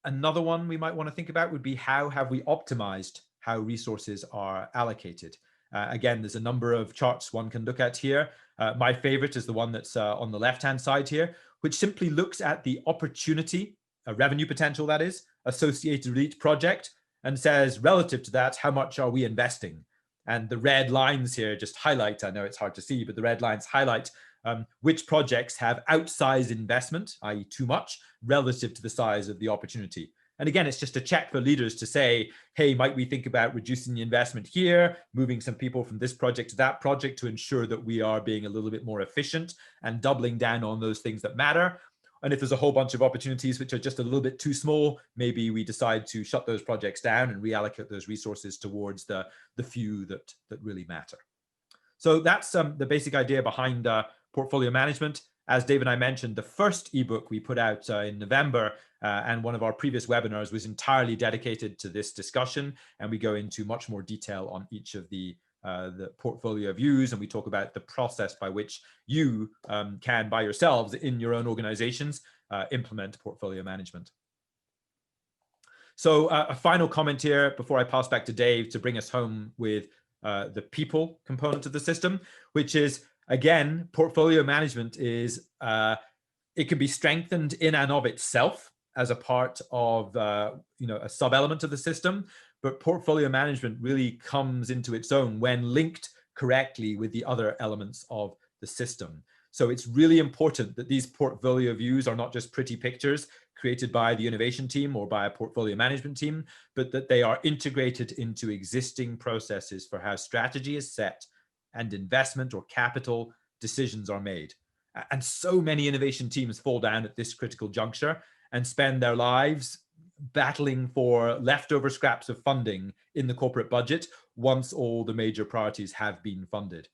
Another one we might want to think about would be, how have we optimized how resources are allocated? Again, there's a number of charts one can look at here. My favorite is the one that's on the left-hand side here, which simply looks at the opportunity, revenue potential that is, associated with each project, and says, relative to that, how much are we investing? And the red lines here just highlight, I know it's hard to see, but the red lines highlight which projects have outsized investment, i.e. too much, relative to the size of the opportunity. And again, it's just a check for leaders to say, hey, might we think about reducing the investment here, moving some people from this project to that project to ensure that we are being a little bit more efficient and doubling down on those things that matter. And if there's a whole bunch of opportunities which are just a little bit too small, maybe we decide to shut those projects down and reallocate those resources towards the few that really matter. So that's the basic idea behind portfolio management. As Dave and I mentioned, the first ebook we put out in November, and one of our previous webinars was entirely dedicated to this discussion, and we go into much more detail on each of the portfolio views, and we talk about the process by which you can, by yourselves in your own organizations, implement portfolio management. So a final comment here before I pass back to Dave to bring us home with the people component of the system, which is, again, portfolio management is, it can be strengthened in and of itself as a part of a sub-element of the system, but portfolio management really comes into its own when linked correctly with the other elements of the system. So it's really important that these portfolio views are not just pretty pictures created by the innovation team or by a portfolio management team, but that they are integrated into existing processes for how strategy is set and investment or capital decisions are made. And so many innovation teams fall down at this critical juncture and spend their lives battling for leftover scraps of funding in the corporate budget once all the major priorities have been funded.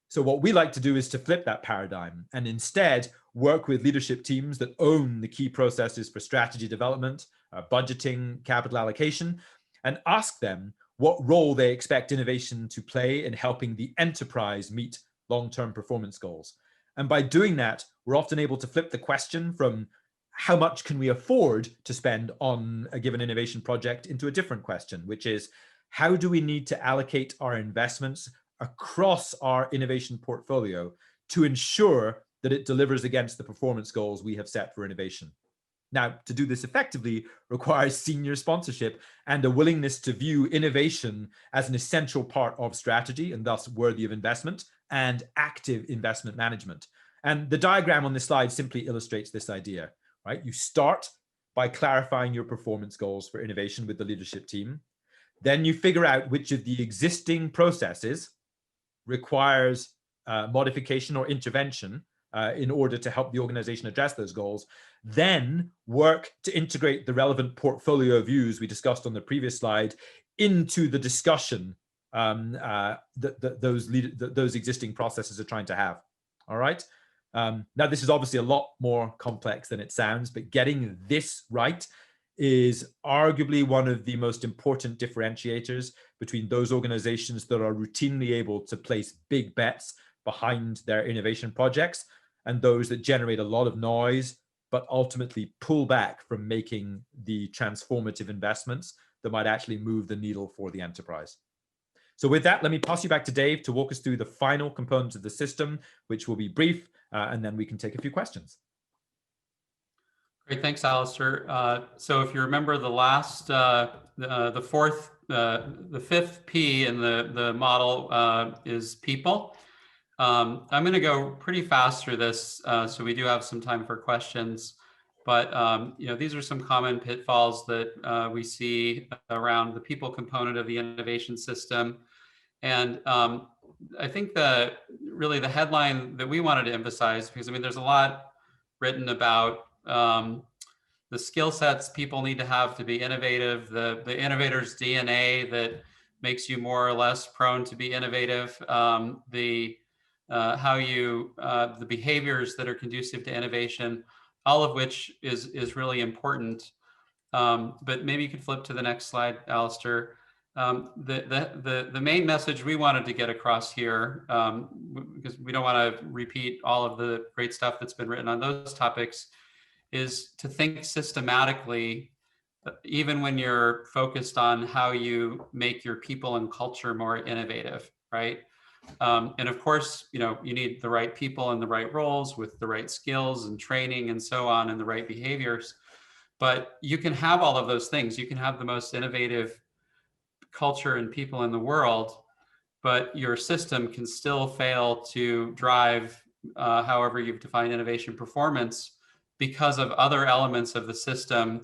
So what we like to do is to flip that paradigm and instead work with leadership teams that own the key processes for strategy development, budgeting, capital allocation, and ask them what role they expect innovation to play in helping the enterprise meet long-term performance goals. And by doing that, we're often able to flip the question from how much can we afford to spend on a given innovation project into a different question, which is, how do we need to allocate our investments across our innovation portfolio to ensure that it delivers against the performance goals we have set for innovation? Now, to do this effectively requires senior sponsorship and a willingness to view innovation as an essential part of strategy and thus worthy of investment, and active investment management. And the diagram on this slide simply illustrates this idea, right? You start by clarifying your performance goals for innovation with the leadership team. Then you figure out which of the existing processes requires modification or intervention in order to help the organization address those goals. Then work to integrate the relevant portfolio views we discussed on the previous slide into the discussion those existing processes are trying to have. All right. Now, this is obviously a lot more complex than it sounds, but getting this right is arguably one of the most important differentiators between those organizations that are routinely able to place big bets behind their innovation projects and those that generate a lot of noise, but ultimately pull back from making the transformative investments that might actually move the needle for the enterprise. So with that, let me pass you back to Dave to walk us through the final components of the system, which will be brief, and then we can take a few questions. Great, thanks, Alasdair. So if you remember the last, the fifth P in the model is people. I'm going to go pretty fast through this, so we do have some time for questions. But these are some common pitfalls that we see around the people component of the innovation system. And I think really the headline that we wanted to emphasize, because there's a lot written about the skill sets people need to have to be innovative, the innovator's DNA that makes you more or less prone to be innovative, the behaviors that are conducive to innovation, all of which is really important. But maybe you could flip to the next slide, Alasdair. The main message we wanted to get across here, because we don't want to repeat all of the great stuff that's been written on those topics, is to think systematically, even when you're focused on how you make your people and culture more innovative, right? And of course, you need the right people in the right roles with the right skills and training and so on, and the right behaviors. But you can have all of those things. You can have the most innovative culture and people in the world, but your system can still fail to drive, however you've defined innovation performance, because of other elements of the system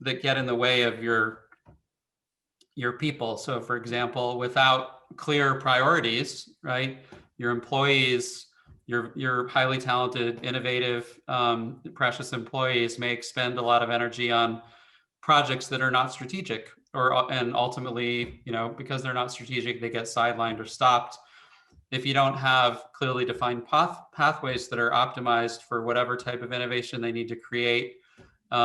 that get in the way of your people. So for example, without clear priorities, right, your employees, your highly talented, innovative, precious employees may expend a lot of energy on projects that are not strategic, and ultimately, because they're not strategic, they get sidelined or stopped. If you don't have clearly defined pathways that are optimized for whatever type of innovation they need to create, they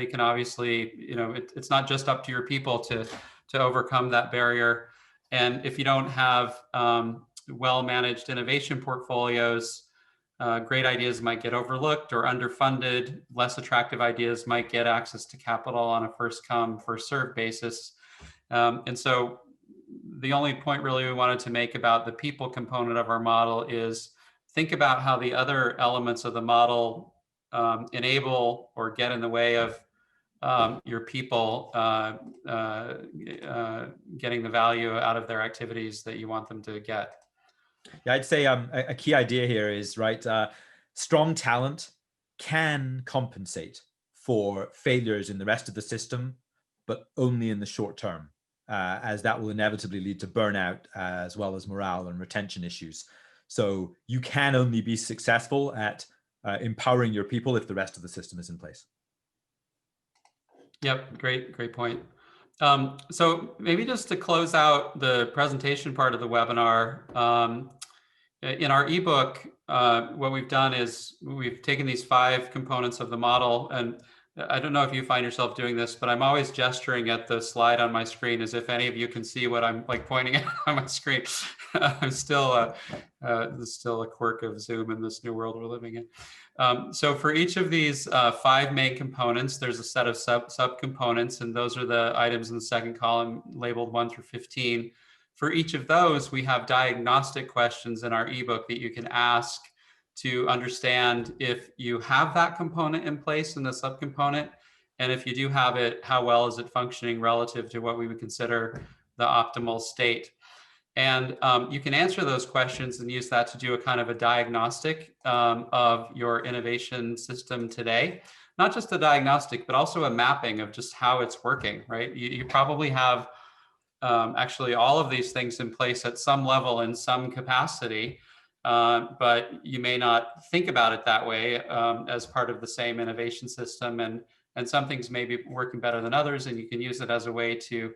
can obviously, it's not just up to your people to overcome that barrier. And if you don't have well-managed innovation portfolios, great ideas might get overlooked or underfunded. Less attractive ideas might get access to capital on a first come, first served basis. And so the only point really we wanted to make about the people component of our model is think about how the other elements of the model enable or get in the way of your people getting the value out of their activities that you want them to get. Yeah, I'd say a key idea here is, right, strong talent can compensate for failures in the rest of the system, but only in the short term, as that will inevitably lead to burnout as well as morale and retention issues. So you can only be successful at empowering your people if the rest of the system is in place. Yep, great point. So maybe just to close out the presentation part of the webinar, in our ebook, what we've done is we've taken these 5 components of the model, and I don't know if you find yourself doing this, but I'm always gesturing at the slide on my screen as if any of you can see what I'm pointing at on my screen. I'm still, this is still a quirk of Zoom in this new world we're living in. So for each of these 5 main components, there's a set of subcomponents, and those are the items in the second column labeled 1 through 15. For each of those, we have diagnostic questions in our ebook that you can ask to understand if you have that component in place in the subcomponent, and if you do have it, how well is it functioning relative to what we would consider the optimal state. And you can answer those questions and use that to do a kind of a diagnostic of your innovation system today. Not just a diagnostic, but also a mapping of just how it's working, right? You probably have actually all of these things in place at some level in some capacity, but you may not think about it that way as part of the same innovation system. And some things may be working better than others, and you can use it as a way to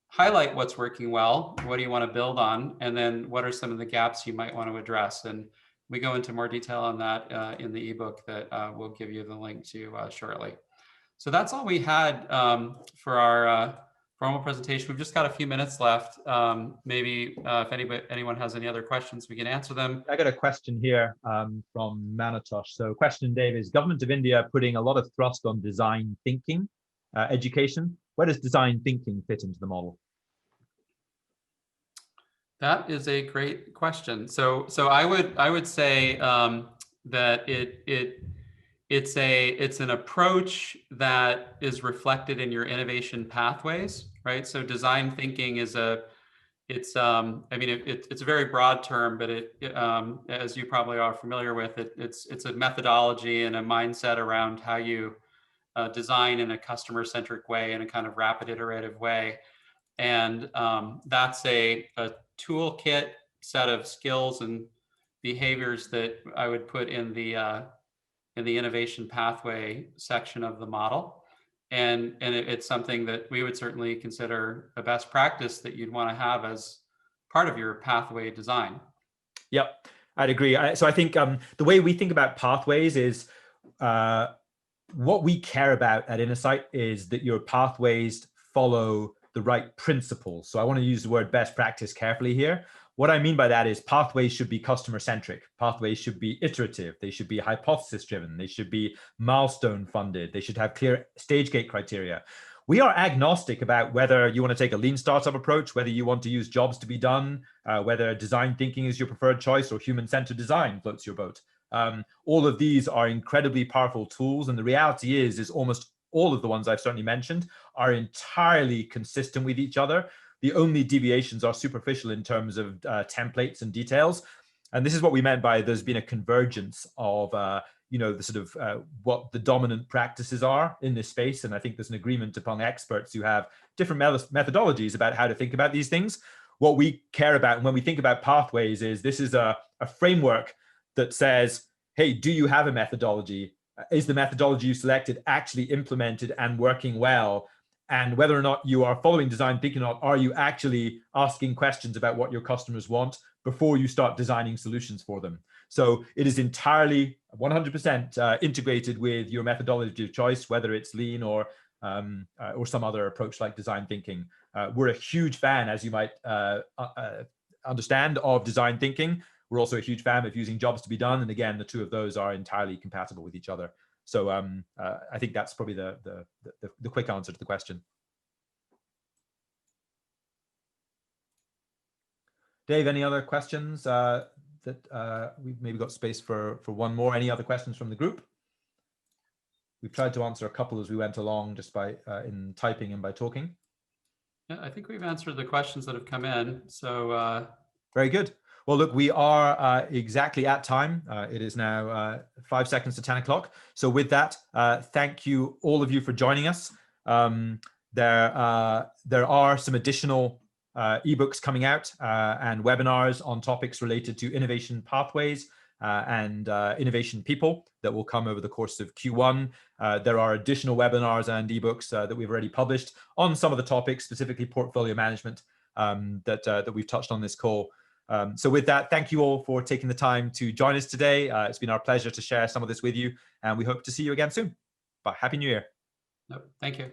highlight what's working well, what do you want to build on, and then what are some of the gaps you might want to address. And we go into more detail on that in the ebook that we'll give you the link to shortly. So that's all we had for our formal presentation. We've just got a few minutes left. Maybe if anyone has any other questions, we can answer them. I got a question here from Manatosh. So question, Dave, is Government of India putting a lot of thrust on design thinking education? Where does design thinking fit into the model? That is a great question. So I would say that it's an approach that is reflected in your innovation pathways, right? So design thinking is it's a very broad term, but as you probably are familiar with, it's a methodology and a mindset around how you design in a customer-centric way, in a kind of rapid iterative way. And that's a toolkit set of skills and behaviors that I would put in the innovation pathway section of the model. And it's something that we would certainly consider a best practice that you'd want to have as part of your pathway design. Yep, I'd agree. So I think the way we think about pathways is what we care about at Innosight is that your pathways follow the right principles. So I want to use the word best practice carefully here. What I mean by that is pathways should be customer centric. Pathways should be iterative. They should be hypothesis driven. They should be milestone funded. They should have clear stage gate criteria. We are agnostic about whether you want to take a lean startup approach, whether you want to use jobs to be done, whether design thinking is your preferred choice or human-centered design floats your boat. All of these are incredibly powerful tools. And the reality is almost all of the ones I've certainly mentioned are entirely consistent with each other. The only deviations are superficial in terms of templates and details. And this is what we meant by there's been a convergence of, the sort of what the dominant practices are in this space. And I think there's an agreement among experts who have different methodologies about how to think about these things. What we care about when we think about pathways is this is a framework that says, hey, do you have a methodology? Is the methodology you selected actually implemented and working well? And whether or not you are following design thinking or not, are you actually asking questions about what your customers want before you start designing solutions for them? So it is entirely 100% integrated with your methodology of choice, whether it's lean or some other approach like design thinking. We're a huge fan, as you might understand, of design thinking. We're also a huge fan of using jobs to be done. And again, the two of those are entirely compatible with each other. So I think that's probably the quick answer to the question. Dave, any other questions that we've maybe got space for one more? Any other questions from the group? We've tried to answer a couple as we went along just by in typing and by talking. Yeah, I think we've answered the questions that have come in. So very good. Well, look, we are exactly at time. It is now 5 seconds to 10 o'clock. So with that, thank you, all of you, for joining us. There are some additional ebooks coming out and webinars on topics related to innovation pathways and innovation people that will come over the course of Q1. There are additional webinars and ebooks that we've already published on some of the topics, specifically portfolio management, that we've touched on this call. So with that, thank you all for taking the time to join us today. It's been our pleasure to share some of this with you, and we hope to see you again soon. Bye. Happy New Year. Thank you.